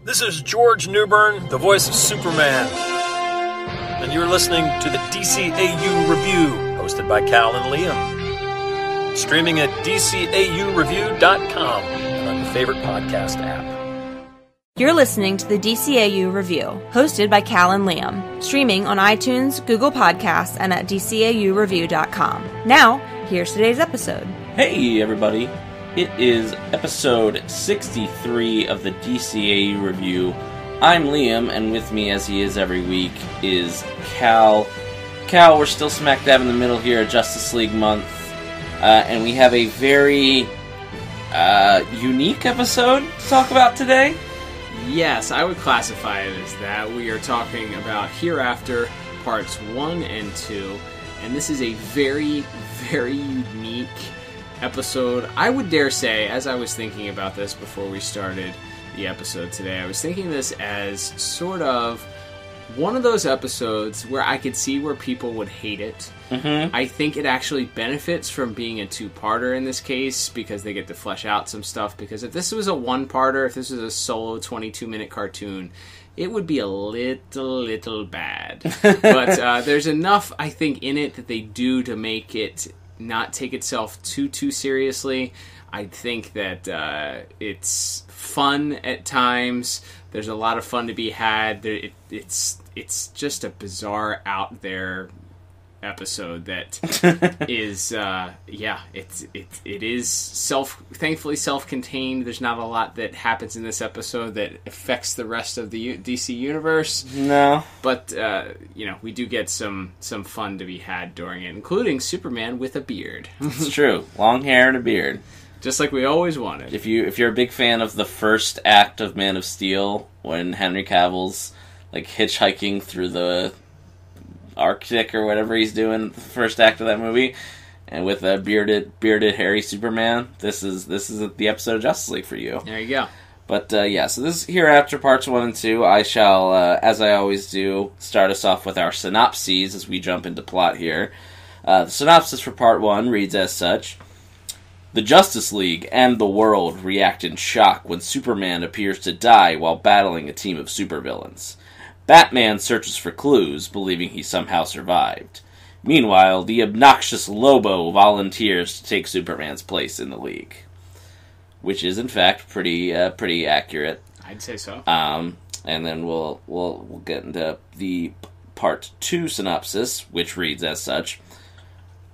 This is George Newbern, the voice of Superman. And you're listening to the DCAU Review, hosted by Cal and Liam. Streaming at DCAUreview.com and on your favorite podcast app. You're listening to the DCAU Review, hosted by Cal and Liam. Streaming on iTunes, Google Podcasts, and at DCAUreview.com. Now, here's today's episode. Hey, everybody. It is episode 63 of the DCAU Review. I'm Liam, and with me, as he is every week, is Cal. Cal, we're still smack dab in the middle here of Justice League month, and we have a very unique episode to talk about today. Yes, I would classify it as that. We are talking about Hereafter, parts 1 and 2, and this is a very, very unique episode. I would dare say, as I was thinking about this before we started the episode today, I was thinking this as sort of one of those episodes where I could see where people would hate it. Mm-hmm. I think it actually benefits from being a two-parter in this case, because they get to flesh out some stuff. Because if this was a one-parter, if this was a solo 22-minute cartoon, it would be a little bad. But there's enough, I think, in it that they do to make it not take itself too seriously. I think that it's fun at times. There's a lot of fun to be had. It's just a bizarre, out there episode that is it is thankfully self-contained. There's not a lot that happens in this episode that affects the rest of the DC universe. No, but we do get some fun to be had during it, including Superman with a beard. It's true, long hair and a beard, just like we always wanted. If you're a big fan of the first act of Man of Steel, when Henry Cavill's like hitchhiking through the Arctic or whatever he's doing, the first act of that movie, and with a bearded hairy Superman, this is the episode of Justice League for you. There you go. But so this is Hereafter parts 1 and 2. I shall, as I always do, start us off with our synopses as we jump into plot here. The synopsis for part 1 reads as such: The Justice League and the world react in shock when Superman appears to die while battling a team of supervillains. Batman searches for clues, believing he somehow survived. Meanwhile, the obnoxious Lobo volunteers to take Superman's place in the League. Which is, in fact, pretty accurate. I'd say so. And then we'll get into the part 2 synopsis, which reads as such: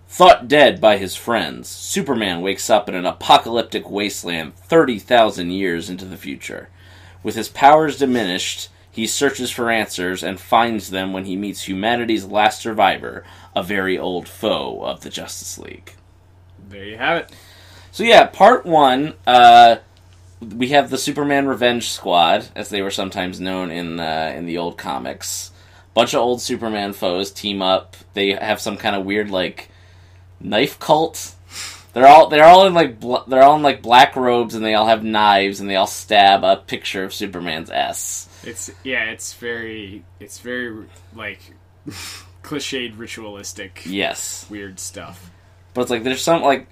Thought dead by his friends, Superman wakes up in an apocalyptic wasteland 30,000 years into the future. With his powers diminished, he searches for answers and finds them when he meets humanity's last survivor, a very old foe of the Justice League. There you have it. So part 1, we have the Superman Revenge Squad, as they were sometimes known in the old comics. Bunch of old Superman foes team up. They have some kind of weird knife cult. They're all in black robes, and they all have knives, and they all stab a picture of Superman's S. It's very cliched, ritualistic. Yes, weird stuff. But it's there's some I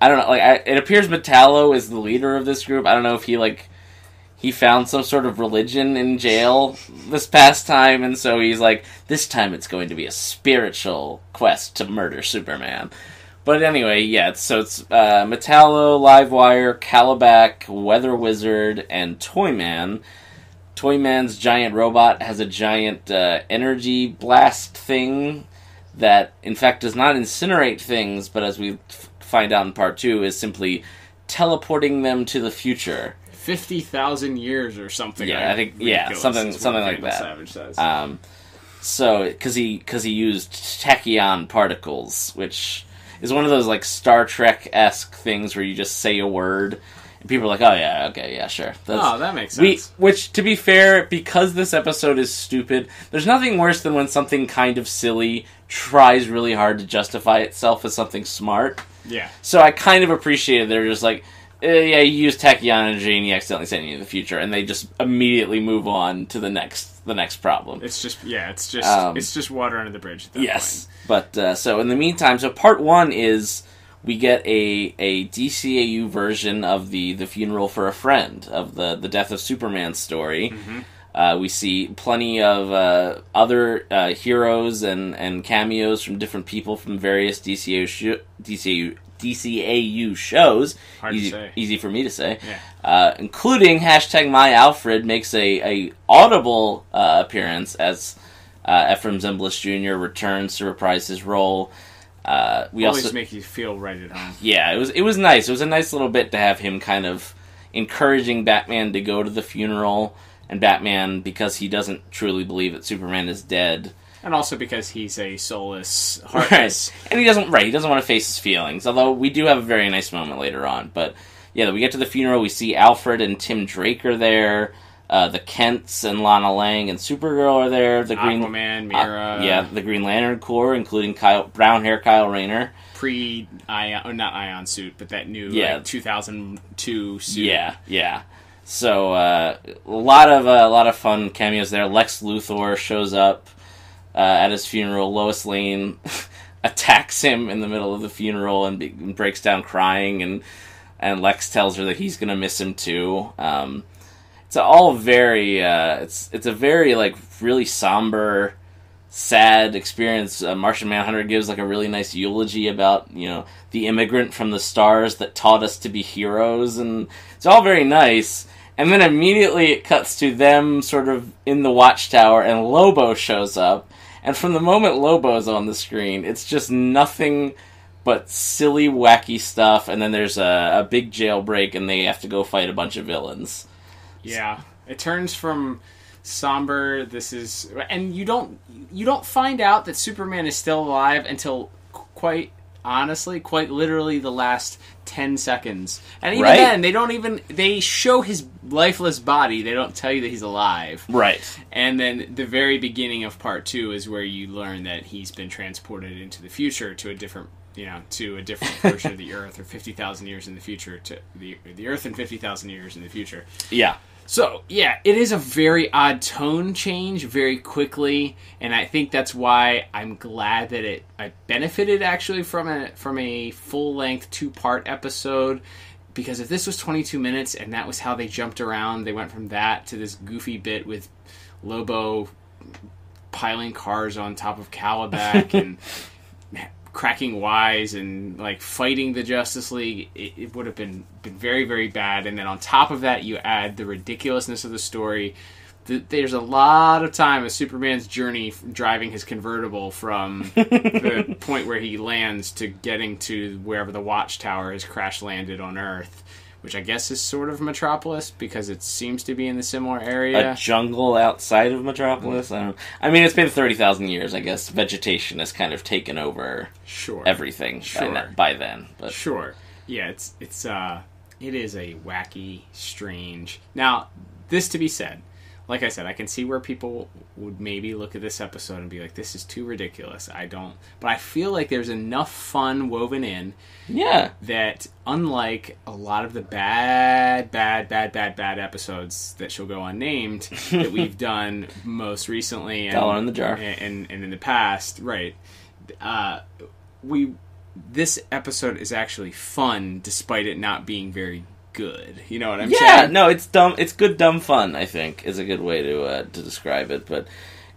don't know. It appears Metallo is the leader of this group. I don't know if he found some sort of religion in jail this past time, and so he's this time it's going to be a spiritual quest to murder Superman. But anyway, it's Metallo, Livewire, Calabac, Weather Wizard, and Toyman. Toyman's giant robot has a giant energy blast thing that, in fact, does not incinerate things, but as we find out in part 2, is simply teleporting them to the future. 50,000 years or something. Yeah, I think something like that. Savage says. So because he used tachyon particles, which is one of those Star Trek-esque things where you just say a word. And people are like, oh, yeah, okay, yeah, sure. That makes sense. Which, to be fair, because this episode is stupid, there's nothing worse than when something kind of silly tries really hard to justify itself as something smart. Yeah. So I kind of appreciated they're just you used tachyon energy and you accidentally sent you to the future, and they just immediately move on to the next problem. It's just water under the bridge at that point. But, so in the meantime, part 1 is we get a DCAU version of the funeral for a friend, of the Death of Superman story. Mm-hmm. We see plenty of other heroes and cameos from different people from various DCAU shows. Hard to say. Easy for me to say. Yeah. Including #MyAlfred makes a audible appearance as Ephraim Zimbalist Jr. returns to reprise his role. We Always also make you feel right at home. Yeah, it was nice. It was a nice little bit to have him kind of encouraging Batman to go to the funeral, and Batman, because he doesn't truly believe that Superman is dead. And also because he's a soulless, heartless... Right. And he doesn't want to face his feelings, although we do have a very nice moment later on. But, yeah, we get to the funeral, we see Alfred and Tim Drake are there, the Kents and Lana Lang and Supergirl are there, the Aquaman, Mira... the Green Lantern Corps, including brown hair Kyle Rayner. Not Ion suit, but that new 2002 suit. Yeah. So, a lot of fun cameos there. Lex Luthor shows up at his funeral. Lois Lane attacks him in the middle of the funeral and breaks down crying, and Lex tells her that he's gonna miss him too. It's all very it's a very really somber, sad experience. Martian Manhunter gives a really nice eulogy about the immigrant from the stars that taught us to be heroes, and it's all very nice. And then immediately it cuts to them sort of in the Watchtower, and Lobo shows up. And from the moment Lobo's on the screen, it's just nothing but silly, wacky stuff. And then there's a big jailbreak, and they have to go fight a bunch of villains. Yeah, it turns from somber. And you don't find out that Superman is still alive until quite literally the last 10 seconds. And even then, they show his lifeless body. They don't tell you that he's alive. Right. And then the very beginning of part 2 is where you learn that he's been transported into the future to a different version of the Earth, or 50,000 years in the future, to the Earth and 50,000 years in the future. Yeah. So, yeah, it is a very odd tone change very quickly, and I think that's why I'm glad that I benefited actually from a full-length 2-part episode, because if this was 22 minutes and that was how they jumped around, they went from that to this goofy bit with Lobo piling cars on top of Calabac and cracking wise and fighting the Justice League, it would have been very, very bad. And then on top of that, you add the ridiculousness of the story. There's a lot of time of Superman's journey driving his convertible from the point where he lands to getting to wherever the Watchtower has crash landed on Earth, which I guess is sort of Metropolis, because it seems to be in the similar area. A jungle outside of Metropolis? I mean, it's been 30,000 years, I guess. Vegetation has kind of taken over everything by then. But. Sure. Yeah, it is a wacky, strange... Now, this to be said, like I said, I can see where people would maybe look at this episode and be like, this is too ridiculous. But I feel like there's enough fun woven in that, unlike a lot of the bad episodes that shall go unnamed that we've done most recently and Dollar in the Jar. And in the past, right, this episode is actually fun despite it not being very good. You know what I'm saying? Yeah, no, it's dumb. It's good, dumb fun, I think, is a good way to describe it. But,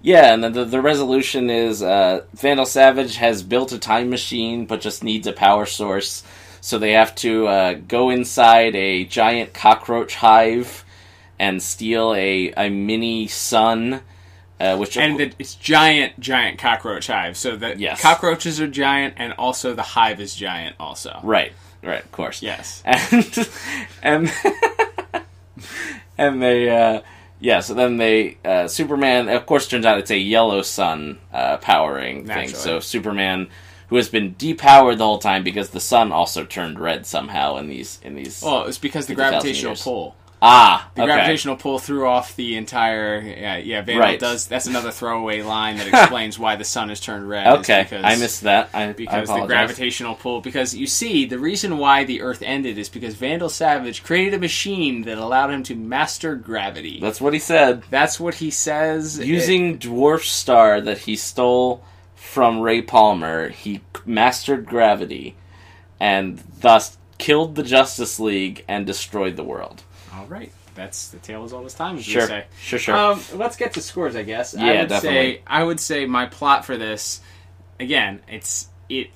yeah, and then the resolution is Vandal Savage has built a time machine, but just needs a power source. So they have to go inside a giant cockroach hive and steal a mini sun. It's giant cockroach hive. So the cockroaches are giant, and also the hive is giant also. Right, of course. Yes. And so then Superman, of course, turns out it's a yellow sun powering thing. So Superman, who has been depowered the whole time because the sun also turned red somehow in these. Well, it's because the gravitational pull. The gravitational pull threw off the entire... Vandal does... That's another throwaway line that explains why the sun has turned red. Okay, I missed that. Because the gravitational pull... Because, you see, the reason why the Earth ended is because Vandal Savage created a machine that allowed him to master gravity. That's what he said. That's what he says. Using Dwarf Star that he stole from Ray Palmer, he mastered gravity. and thus killed the Justice League and destroyed the world. All right. That's the tale as old as time, as Sure. you say. Sure. Let's get to scores, I guess. Yeah, definitely. I would say my plot for this, again,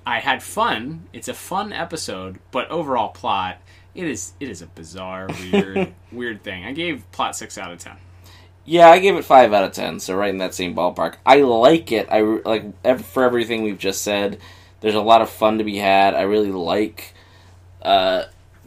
I had fun. It's a fun episode, but overall plot, it is a bizarre, weird thing. I gave plot 6 out of 10. Yeah, I gave it 5 out of 10, so right in that same ballpark. I like it. For everything we've just said. There's a lot of fun to be had. I really like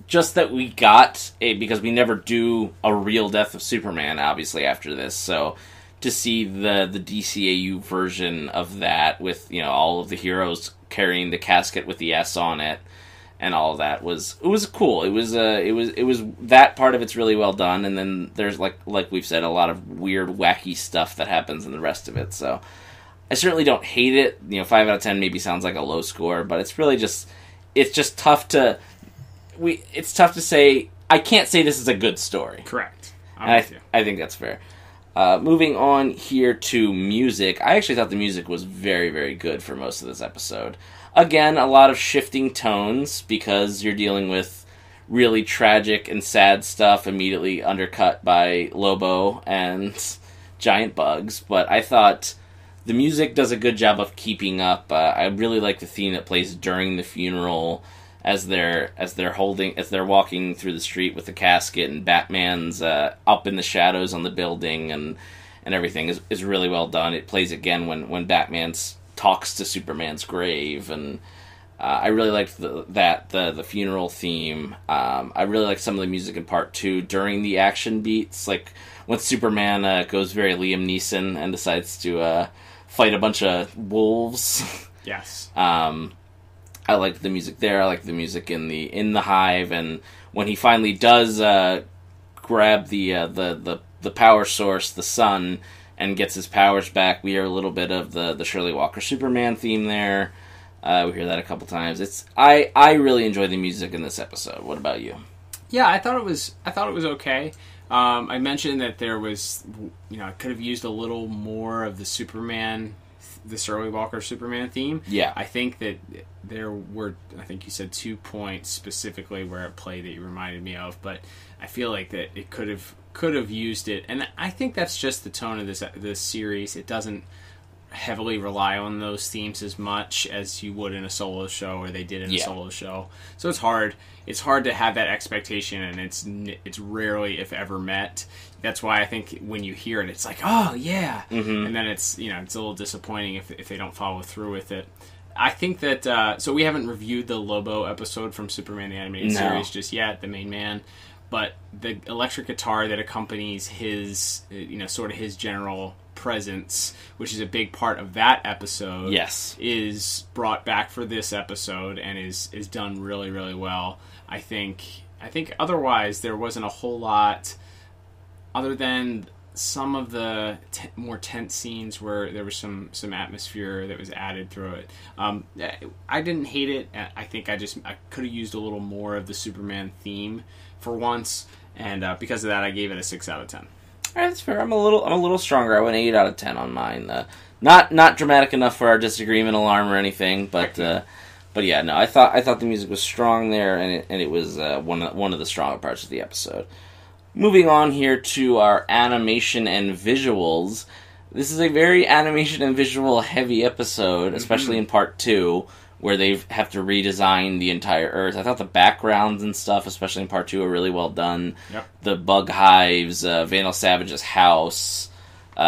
just that we got because we never do a real Death of Superman, obviously, after this. So to see the DCAU version of that with, all of the heroes carrying the casket with the S on it and all of that was cool. It was that part of it's really well done, and then there's like we've said, a lot of weird, wacky stuff that happens in the rest of it. So I certainly don't hate it. 5 out of 10 maybe sounds like a low score, but it's really just tough to say. I can't say this is a good story. Correct. I think that's fair. Moving on here to music, I actually thought the music was very, very good for most of this episode. Again, a lot of shifting tones because you're dealing with really tragic and sad stuff immediately undercut by Lobo and giant bugs, but I thought the music does a good job of keeping up. I really like the theme that plays during the funeral as they're walking through the street with the casket, and Batman's up in the shadows on the building and everything is really well done. It plays again when Batman talks to Superman's grave, and I really liked the funeral theme. I really liked some of the music in part 2 during the action beats, like when Superman goes very Liam Neeson and decides to fight a bunch of wolves. Yes. I liked the music there. I liked the music in the hive, and when he finally does grab the power source, the sun, and gets his powers back, we hear a little bit of the Shirley Walker Superman theme there. We hear that a couple times. I really enjoyed the music in this episode. What about you? Yeah, I thought it was okay. I mentioned that there was, I could have used a little more of the Shirley Walker Superman theme. Yeah. I think that there were, I think you said 2 points specifically where it played that you reminded me of, but I feel like that it could have used it, and I think that's just the tone of this series. It doesn't heavily rely on those themes as much as you would in a solo show, or they did in a solo show. So it's hard to have that expectation, and it's rarely, if ever, met. That's why I think when you hear it, it's like, oh yeah, and then it's it's a little disappointing if they don't follow through with it. I think that so we haven't reviewed the Lobo episode from Superman the Animated Series just yet, the main man, but the electric guitar that accompanies his sort of his general presence, which is a big part of that episode, is brought back for this episode and is done really, really well. I think otherwise there wasn't a whole lot other than some of the more tense scenes where there was some atmosphere that was added through it. I didn't hate it. I think I could have used a little more of the Superman theme for once, and because of that, I gave it a 6 out of 10. All right, that's fair. I'm a little stronger. I went 8 out of 10 on mine. Not dramatic enough for our disagreement alarm or anything, but yeah, no. I thought the music was strong there, and it was one of the stronger parts of the episode. Moving on here to our animation and visuals. This is a very animation and visual heavy episode, especially in part 2, where they have to redesign the entire Earth. I thought the backgrounds and stuff, especially in part 2, are really well done. Yep. The bug hives, Vandal Savage's house,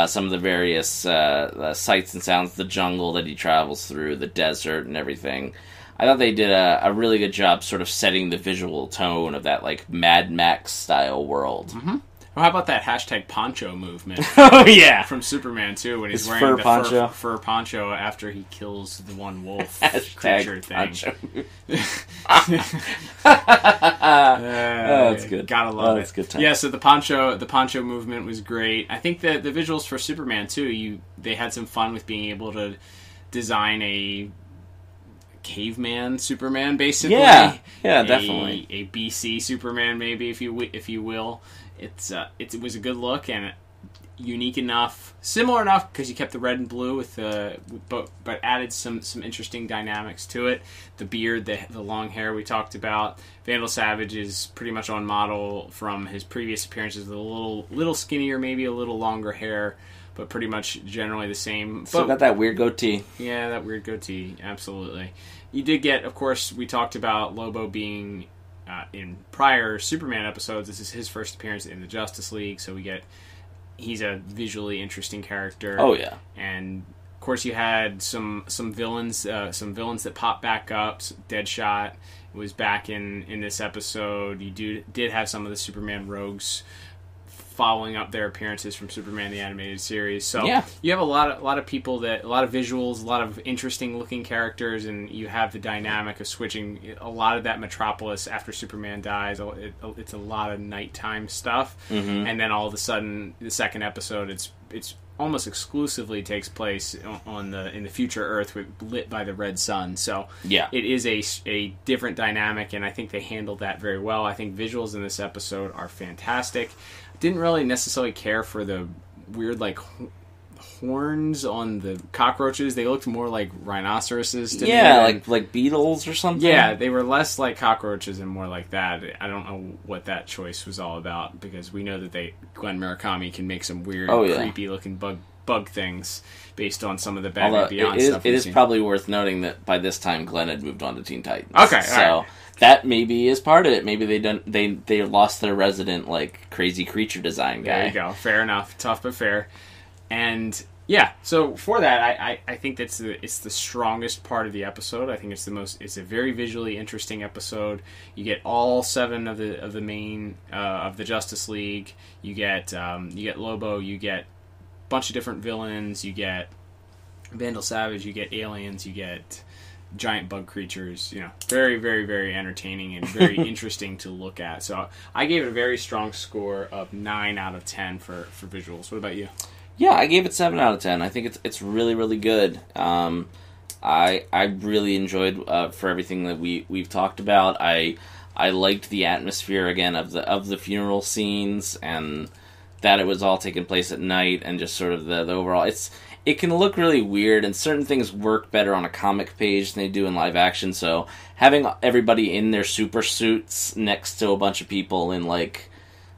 some of the various sights and sounds, the jungle that he travels through, the desert and everything. I thought they did a really good job sort of setting the visual tone of that like Mad Max style world. Mm-hmm. Well, how about that hashtag poncho movement? Oh yeah, from Superman too, when he's his wearing the fur poncho after he kills the one wolf creature thing. Poncho. That's good. Gotta love it. That's good time. Yeah, so the poncho movement was great. I think that the visuals for Superman too, they had some fun with being able to design a caveman Superman, basically. Yeah, definitely. A BC Superman, maybe, if you will. It was a good look, and unique enough, similar enough because you kept the red and blue with but added some interesting dynamics to it. The beard, the long hair we talked about. Vandal Savage is pretty much on model from his previous appearances, with a little skinnier, maybe a little longer hair, but pretty much generally the same. Still got that weird goatee. Yeah, that weird goatee, absolutely. You did get, of course, we talked about Lobo being in prior Superman episodes. This is his first appearance in the Justice League, so he's a visually interesting character. Oh yeah, and of course you had some villains that popped back up. Deadshot was back in this episode. You did have some of the Superman rogues following up their appearances from Superman the Animated Series. So yeah, you have a lot of people a lot of visuals, a lot of interesting looking characters, and you have the dynamic of switching a lot of that Metropolis after Superman dies. It's a lot of nighttime stuff, and then all of a sudden, the second episode, it's almost exclusively takes place in the future Earth, lit by the red sun. So yeah, it is a different dynamic, and I think they handled that very well. I think visuals in this episode are fantastic. Didn't really necessarily care for the weird horns on the cockroaches. They looked more like rhinoceroses to me. Yeah, like beetles or something. Yeah, they were less like cockroaches and more like that. I don't know what that choice was all about, because we know that Glen Murakami can make some weird, creepy looking bug things based on some of the Batman Beyond stuff. It is probably worth noting that by this time Glenn had moved on to Teen Titans. Okay, so right. That maybe is part of it. Maybe they lost their resident crazy creature design guy. There you go. Fair enough. Tough but fair. And yeah, so for that, I think it's the strongest part of the episode. I think it's a very visually interesting episode. You get all 7 of the main of the Justice League. You get Lobo. You get a bunch of different villains. You get Vandal Savage. You get aliens. You get giant bug creatures. Very, very, very entertaining and very interesting to look at. So I gave it a very strong score of 9 out of 10 for visuals. What about you? Yeah, I gave it 7 out of 10. I think it's really, really good. I really enjoyed for everything that we've talked about. I liked the atmosphere again of the funeral scenes, and that it was all taking place at night, and just sort of the overall. It can look really weird, and certain things work better on a comic page than they do in live action. So having everybody in their super suits next to a bunch of people in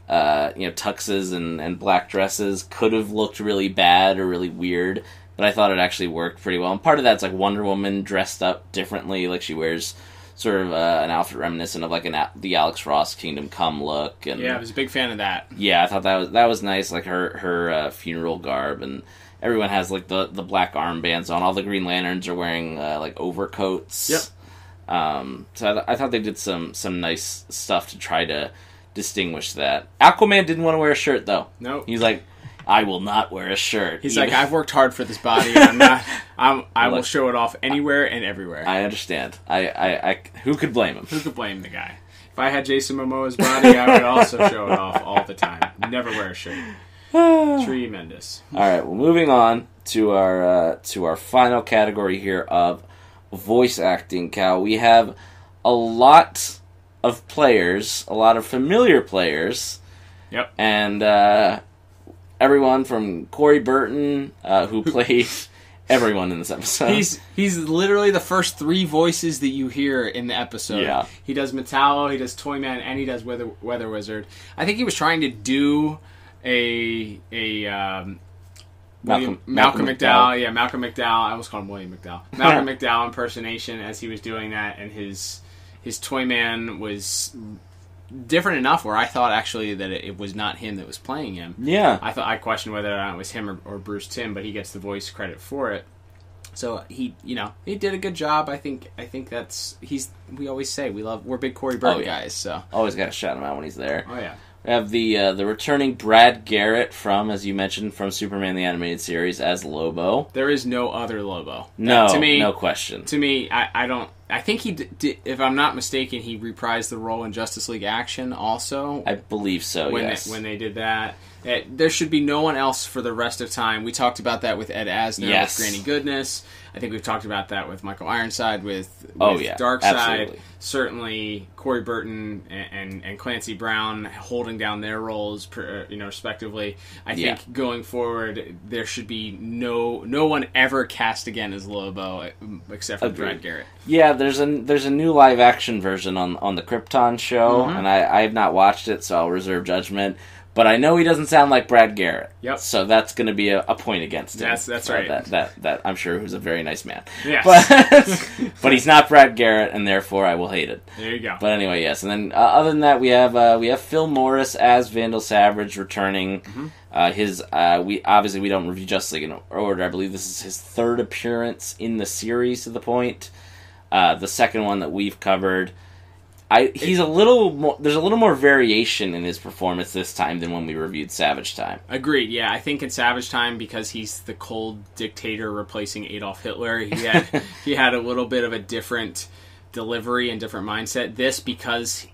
tuxes and black dresses could have looked really bad or really weird, but I thought it actually worked pretty well. And part of that's Wonder Woman dressed up differently, she wears sort of an outfit reminiscent of the Alex Ross Kingdom Come look. And yeah, I was a big fan of that. Yeah, I thought that was nice, her funeral garb, and everyone has the black armbands on. All the Green Lanterns are wearing overcoats. Yep. So I thought they did some nice stuff to try to distinguish that. Aquaman didn't want to wear a shirt though. No, he's like, I will not wear a shirt. He's like, I've worked hard for this body, and I will show it off anywhere and everywhere. I understand. I who could blame him? Who could blame the guy? If I had Jason Momoa's body, I would also show it off all the time. Never wear a shirt. Tremendous. All right, well, moving on to our final category here of voice acting. Cal, we have a lot of players, a lot of familiar players. Yep. And everyone from Corey Burton, who played everyone in this episode. He's literally the first 3 voices that you hear in the episode. Yeah. He does Metallo, he does Toyman, and he does Weather Wizard. I think he was trying to do Malcolm McDowell. Yeah, Malcolm McDowell. I almost called him William McDowell. Malcolm McDowell impersonation as he was doing that, and his Toyman was different enough where I thought actually that it was not him that was playing him. Yeah. I questioned whether or not it was him or Bruce Timm, but he gets the voice credit for it. So he did a good job. I think we always say we're big Corey Burton guys, so always got to shout him out when he's there. Oh yeah. We have the returning Brad Garrett from, as you mentioned, from Superman the Animated Series as Lobo. There is no other Lobo. No, to me, no question. To me, I don't. I think he did, if I'm not mistaken, he reprised the role in Justice League Action also. I believe so. When yes. when they did that, There should be no one else for the rest of time. We talked about that with Ed Asner, with Granny Goodness. I think we've talked about that with Michael Ironside, with Darkseid. Absolutely. Certainly, Corey Burton and Clancy Brown holding down their roles, respectively. I think going forward, there should be no one ever cast again as Lobo, except for Brad Garrett. Yeah, there's a new live action version on the Krypton show, and I have not watched it, so I'll reserve judgment. But I know he doesn't sound like Brad Garrett. Yep. So that's going to be a point against him. That's right. That I'm sure who's a very nice man. Yes. But he's not Brad Garrett, and therefore I will hate it. There you go. But anyway, yes. And then other than that, we have Phil Morris as Vandal Savage returning. We don't review Justice League in order. I believe this is his third appearance in the series to the point. The second one that we've covered. There's a little more variation in his performance this time than when we reviewed Savage Time. Agreed, yeah. I think in Savage Time, because he's the cold dictator replacing Adolf Hitler, he had a little bit of a different delivery and different mindset. This, because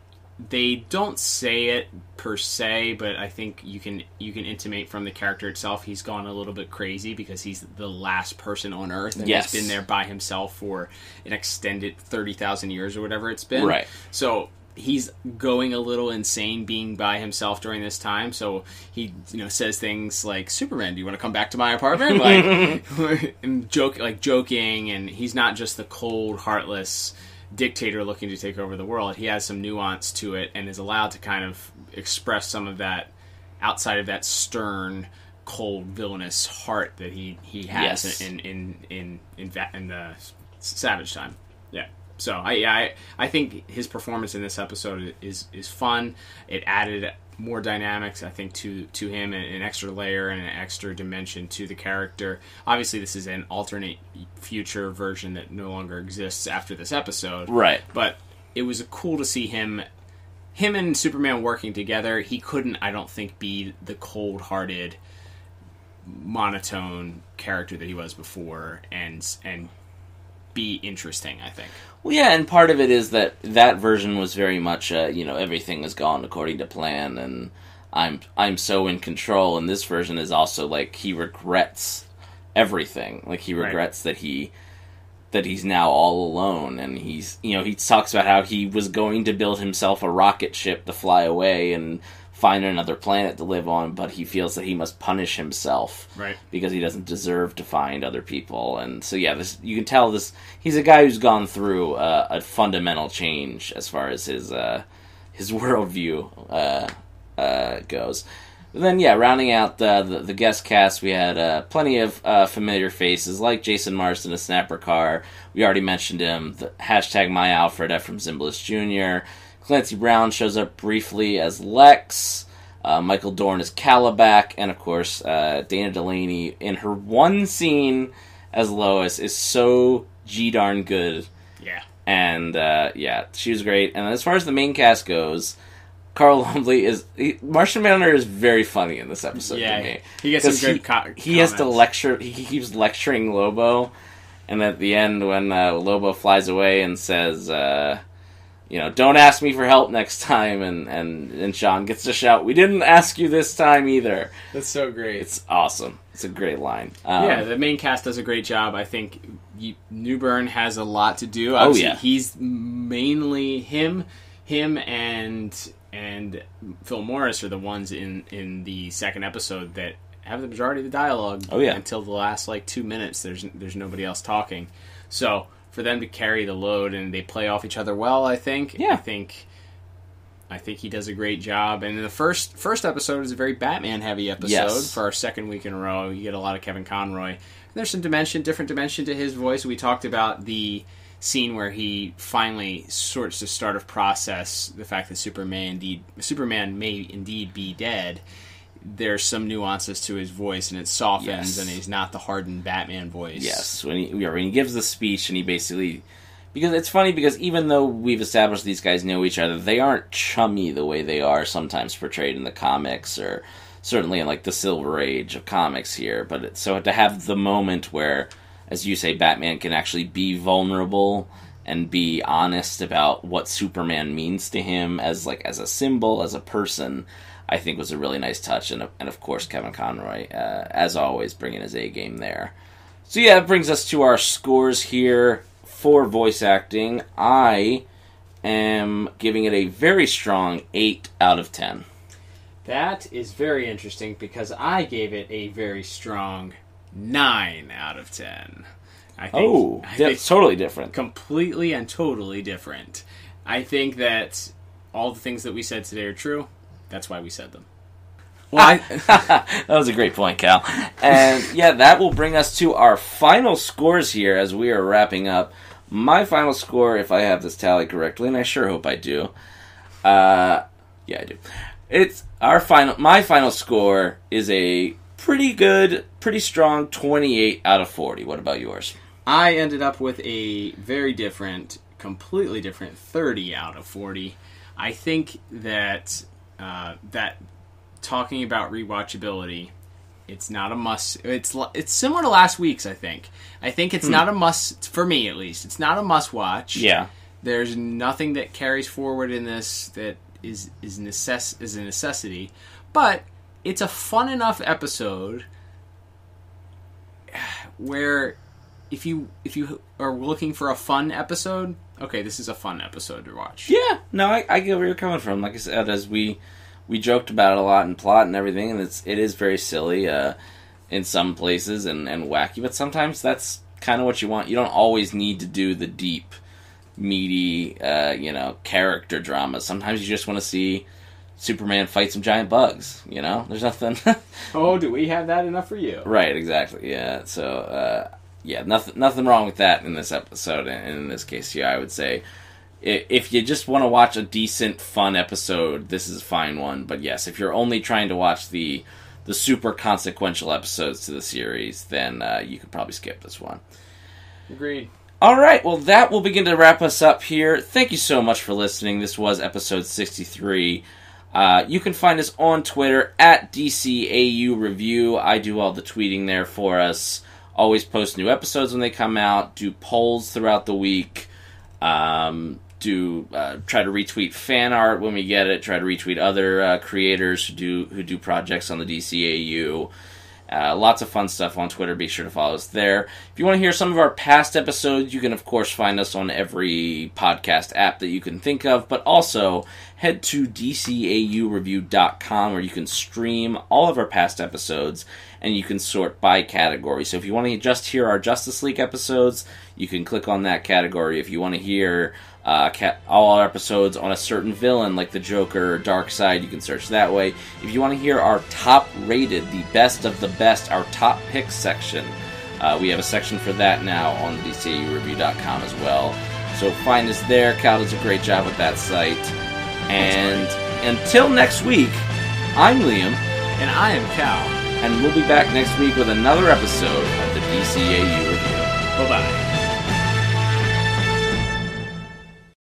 they don't say it per se, but I think you can intimate from the character itself, he's gone a little bit crazy because he's the last person on Earth, and he's been there by himself for an extended 30,000 years or whatever it's been. Right. So he's going a little insane being by himself during this time. So he says things like, "Superman, do you want to come back to my apartment?" and joking, and he's not just the cold, heartless dictator looking to take over the world. He has some nuance to it and is allowed to kind of express some of that outside of that stern, cold, villainous heart that he has in the Savage Time. Yeah. So I think his performance in this episode is fun. It added more dynamics, I think, to him, an extra layer and an extra dimension to the character. Obviously, this is an alternate future version that no longer exists after this episode. Right. But it was cool to see him and Superman working together. He couldn't, I don't think, be the cold-hearted, monotone character that he was before and be interesting, I think. Well, yeah, and part of it is that version was very much, everything has gone according to plan, and I'm so in control. And this version is also like he regrets everything. Like he regrets that he's now all alone, and he talks about how he was going to build himself a rocket ship to fly away and find another planet to live on, but he feels that he must punish himself because he doesn't deserve to find other people. And so you can tell he's a guy who's gone through a fundamental change as far as his worldview goes. But then rounding out the guest cast, we had plenty of familiar faces like Jason Marsden as Snapper Carr. We already mentioned him. The hashtag #MyAlfred from Zimbalist Jr. Clancy Brown shows up briefly as Lex. Michael Dorn as Calabac. And, of course, Dana Delaney in her one scene as Lois is so darn good. Yeah. And, she was great. And as far as the main cast goes, Carl Lumbly Martian Manhunter is very funny in this episode to me. He gets some good comments. He has to lecture. He keeps lecturing Lobo. And at the end, when Lobo flies away and says... don't ask me for help next time, and Sean gets to shout, "We didn't ask you this time either." That's so great. It's awesome. It's a great line. The main cast does a great job. I think Newburn has a lot to do. Obviously, he's mainly him and Phil Morris are the ones in the second episode that have the majority of the dialogue. Until the last 2 minutes, there's nobody else talking. So for them to carry the load and they play off each other well, I think. Yeah. I think he does a great job. And the first episode is a very Batman-heavy episode for our second week in a row. You get a lot of Kevin Conroy. And there's some different dimension to his voice. We talked about the scene where he finally sorts to start to process the fact that Superman may indeed be dead. There's some nuances to his voice, and it softens, and he's not the hardened Batman voice. Yes, when he gives the speech, and he basically... Because it's funny, because even though we've established these guys know each other, they aren't chummy the way they are sometimes portrayed in the comics, or certainly in, the Silver Age of comics here. But so to have the moment where, as you say, Batman can actually be vulnerable and be honest about what Superman means to him as a symbol, as a person... I think was a really nice touch, and of course Kevin Conroy, as always, bringing his A game there. So yeah, it brings us to our scores here for voice acting. I am giving it a very strong 8 out of 10. That is very interesting because I gave it a very strong 9 out of 10. I think that's totally different. Completely and totally different. I think that all the things that we said today are true. That's why we said them. Well, that was a great point, Cal. And yeah, that will bring us to our final scores here as we are wrapping up. My final score, if I have this tally correctly, and I sure hope I do. Yeah, I do. It's my final score is a pretty good, pretty strong 28 out of 40. What about yours? I ended up with a very different, completely different 30 out of 40. I think that that talking about rewatchability, it's not a must. It's similar to last week's. I think it's not a must for me, at least. It's not a must watch. Yeah. There's nothing that carries forward in this that is a necessity, but it's a fun enough episode where if you are looking for a fun episode, okay, this is a fun episode to watch. Yeah, no, I get where you're coming from. Like I said, as we joked about it a lot in plot and everything, and it is very silly in some places and wacky, but sometimes that's kind of what you want. You don't always need to do the deep, meaty, character drama. Sometimes you just want to see Superman fight some giant bugs. There's nothing. Oh, do we have that enough for you? Right, exactly. Yeah. So, nothing wrong with that in this episode. And in this case, I would say, if you just want to watch a decent, fun episode, this is a fine one. But yes, if you're only trying to watch the super consequential episodes to the series, then you could probably skip this one. Agreed. All right, well, that will begin to wrap us up here. Thank you so much for listening. This was episode 63. You can find us on Twitter at DCAU Review. I do all the tweeting there for us. Always post new episodes when they come out. Do polls throughout the week. Try to retweet fan art when we get it. Try to retweet other creators who do projects on the DCAU. Lots of fun stuff on Twitter. Be sure to follow us there. If you want to hear some of our past episodes, you can, of course, find us on every podcast app that you can think of, but also head to DCAUreview.com where you can stream all of our past episodes and you can sort by category. So if you want to just hear our Justice League episodes, you can click on that category. If you want to hear all our episodes on a certain villain like the Joker or Darkseid, you can search that way. If you want to hear our top rated, the best of the best, our top picks section, we have a section for that now on the DCAUreview.com as well. So find us there. Cal does a great job with that site. And until next week, I'm Liam. And I am Cal. And we'll be back next week with another episode of the DCAU Review. Bye-bye.